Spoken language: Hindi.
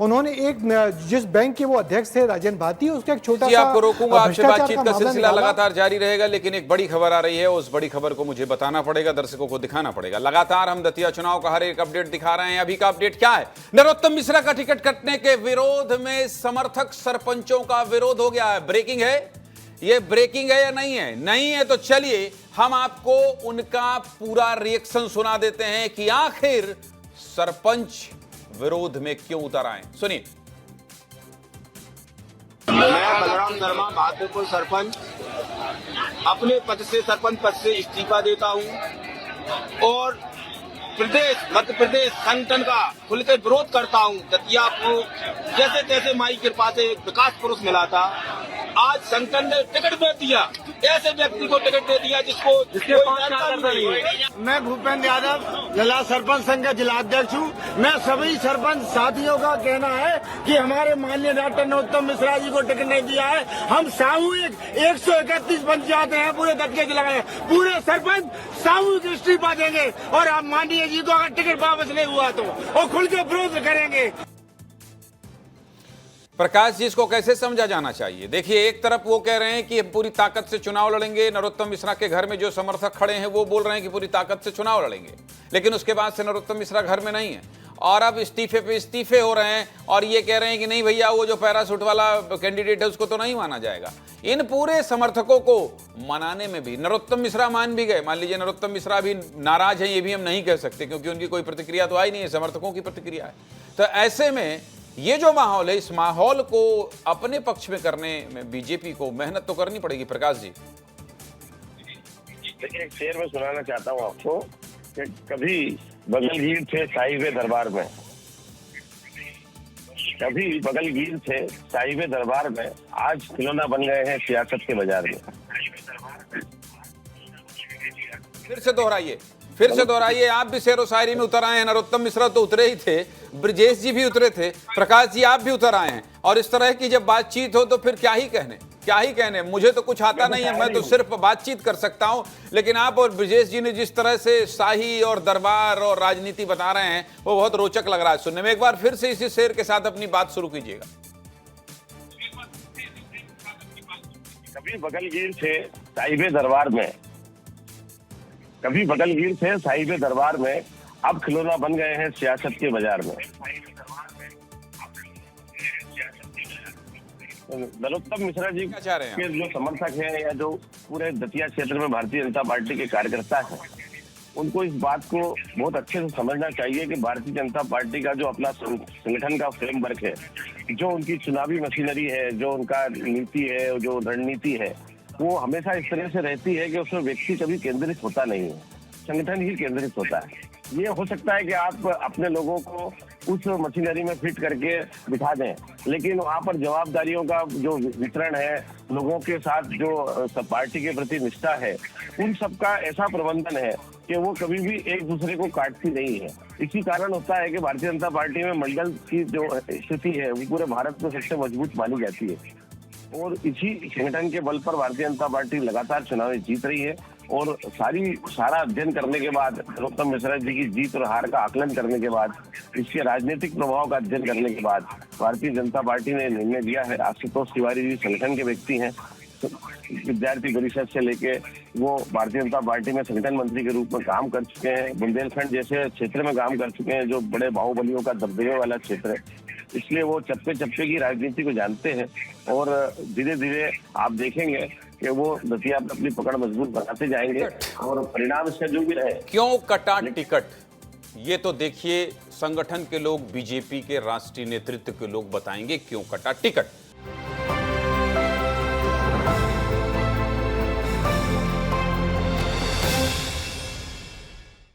उन्होंने एक जिस बैंक के वो अध्यक्ष थे राजेंद्र भारती, उसका एक छोटा सा आपको रोकूंगा, आपसे बातचीत का सिलसिला निकाला। लगातार जारी रहेगा, लेकिन एक बड़ी खबर आ रही है, उस बड़ी खबर को मुझे बताना पड़ेगा, दर्शकों को दिखाना पड़ेगा। लगातार हम दतिया चुनाव का हर एक अपडेट दिखा रहे हैं। अभी का अपडेट क्या है? नरोत्तम मिश्रा का टिकट कटने के विरोध में समर्थक सरपंचों का विरोध हो गया है। ब्रेकिंग है, ये ब्रेकिंग है या नहीं है? नहीं है तो चलिए हम आपको उनका पूरा रिएक्शन सुना देते हैं कि आखिर सरपंच विरोध में क्यों उतर आए। सुनिए। मैं बलराम शर्मा, बहादुरपुर सरपंच, अपने पद से सरपंच पद से इस्तीफा देता हूं और प्रदेश मध्य प्रदेश संगठन का खुलकर विरोध करता हूं। दतिया को जैसे तैसे माई कृपा से एक विकास पुरुष मिला था, आज संगठन ने टिकट दे दिया, ऐसे व्यक्ति को टिकट दे दिया जिसके मैं भूपेंद्र यादव, जिला सरपंच संघ का जिलाध्यक्ष हूँ। मैं सभी सरपंच साथियों का कहना है कि हमारे माननीय डॉक्टर नरोत्तम मिश्रा जी को टिकट नहीं दिया है। हम सामूहिक 131 पंचायत हैं पूरे दतिया जिला में, पूरे सरपंच सामूहिक इस्तीफा देंगे और आप माननीय जी को अगर टिकट वापस नहीं हुआ तो और खुल के विरोध करेंगे। प्रकाश जी, इसको कैसे समझा जाना चाहिए? देखिए, एक तरफ वो कह रहे हैं कि हम पूरी ताकत से चुनाव लड़ेंगे, नरोत्तम मिश्रा के घर में जो समर्थक खड़े हैं वो बोल रहे हैं कि पूरी ताकत से चुनाव लड़ेंगे, लेकिन उसके बाद से नरोत्तम मिश्रा घर में नहीं है और अब इस्तीफे पे इस्तीफे हो रहे हैं और ये कह रहे हैं कि नहीं भैया, वो जो पैरासूट वाला कैंडिडेट है उसको तो नहीं माना जाएगा। इन पूरे समर्थकों को मनाने में भी नरोत्तम मिश्रा मान भी गए। मान लीजिए नरोत्तम मिश्रा भी नाराज हैं, ये भी हम नहीं कह सकते क्योंकि उनकी कोई प्रतिक्रिया तो आई नहीं है, समर्थकों की प्रतिक्रिया है। तो ऐसे में ये जो माहौल है, इस माहौल को अपने पक्ष में करने में बीजेपी को मेहनत तो करनी पड़ेगी। प्रकाश जी, देखिए, एक शेर में सुनाना चाहता हूँ आपको कि कभी बगलगीर थे साहिबे दरबार में, कभी बगलगीर थे साहिबे दरबार में, आज खिलौना बन गए हैं सियासत के बाजार में। फिर से दोहराइए। आप भी शेरो शायरी में उतर आए हैं। नरोत्तम मिश्रा तो उतरे ही थे, ब्रजेश जी भी उतरे थे, प्रकाश जी आप भी उतर आए हैं, और इस तरह की जब बातचीत हो तो फिर क्या ही कहने। मुझे तो कुछ आता नहीं है, मैं तो सिर्फ बातचीत कर सकता हूं, लेकिन आप और ब्रजेश जी ने जिस तरह से शाही और दरबार और राजनीति बता रहे हैं वो बहुत रोचक लग रहा है सुनने में। एक बार फिर से इसी शेर के साथ अपनी बात शुरू कीजिएगा। कभी बगलगीर थे साहिबे दरबार में, कभी बगलगीर थे साहिबे दरबार में, अब खिलौना बन गए हैं सियासत के बाजार में। नरोत्तम मिश्रा जी के जो समर्थक हैं या जो पूरे दतिया क्षेत्र में भारतीय जनता पार्टी के कार्यकर्ता हैं, उनको इस बात को बहुत अच्छे से समझना चाहिए कि भारतीय जनता पार्टी का जो अपना संगठन का फ्रेमवर्क है, जो उनकी चुनावी मशीनरी है, जो उनका नीति है, जो रणनीति है, वो हमेशा इस तरह से रहती है कि उसमें व्यक्ति कभी केंद्रित होता नहीं है, संगठन ही केंद्रित होता है। ये हो सकता है कि आप अपने लोगों को उस मशीनरी में फिट करके बिठा दें, लेकिन वहाँ पर जवाबदारियों का जो वितरण है, लोगों के साथ जो पार्टी के प्रति निष्ठा है, उन सबका ऐसा प्रबंधन है कि वो कभी भी एक दूसरे को काटती नहीं है। इसी कारण होता है कि भारतीय जनता पार्टी में मंडल की जो स्थिति है वो पूरे भारत में सबसे मजबूत मानी जाती है और इसी संगठन के बल पर भारतीय जनता पार्टी लगातार चुनाव जीत रही है। और सारा अध्ययन करने के बाद, नरोत्तम मिश्रा जी की जीत और हार का आकलन करने के बाद, इसके राजनीतिक प्रभाव का अध्ययन करने के बाद भारतीय जनता पार्टी ने निर्णय लिया है। आशुतोष तिवारी जी संगठन के व्यक्ति हैं, विद्यार्थी परिषद से लेके वो भारतीय जनता पार्टी में संगठन मंत्री के रूप में काम कर चुके हैं, बुंदेलखंड जैसे क्षेत्र में काम कर चुके हैं जो बड़े बाहुबलियों का दबदबे वाला क्षेत्र है, इसलिए वो चप्पे चप्पे की राजनीति को जानते हैं और धीरे धीरे आप देखेंगे कि वो दतिया पर अपनी पकड़ मजबूत बनाते जाएंगे और परिणाम इसका जो भी रहे। क्यों कटा टिकट, ये तो देखिए संगठन के लोग, बीजेपी के राष्ट्रीय नेतृत्व के लोग बताएंगे क्यों कटा टिकट।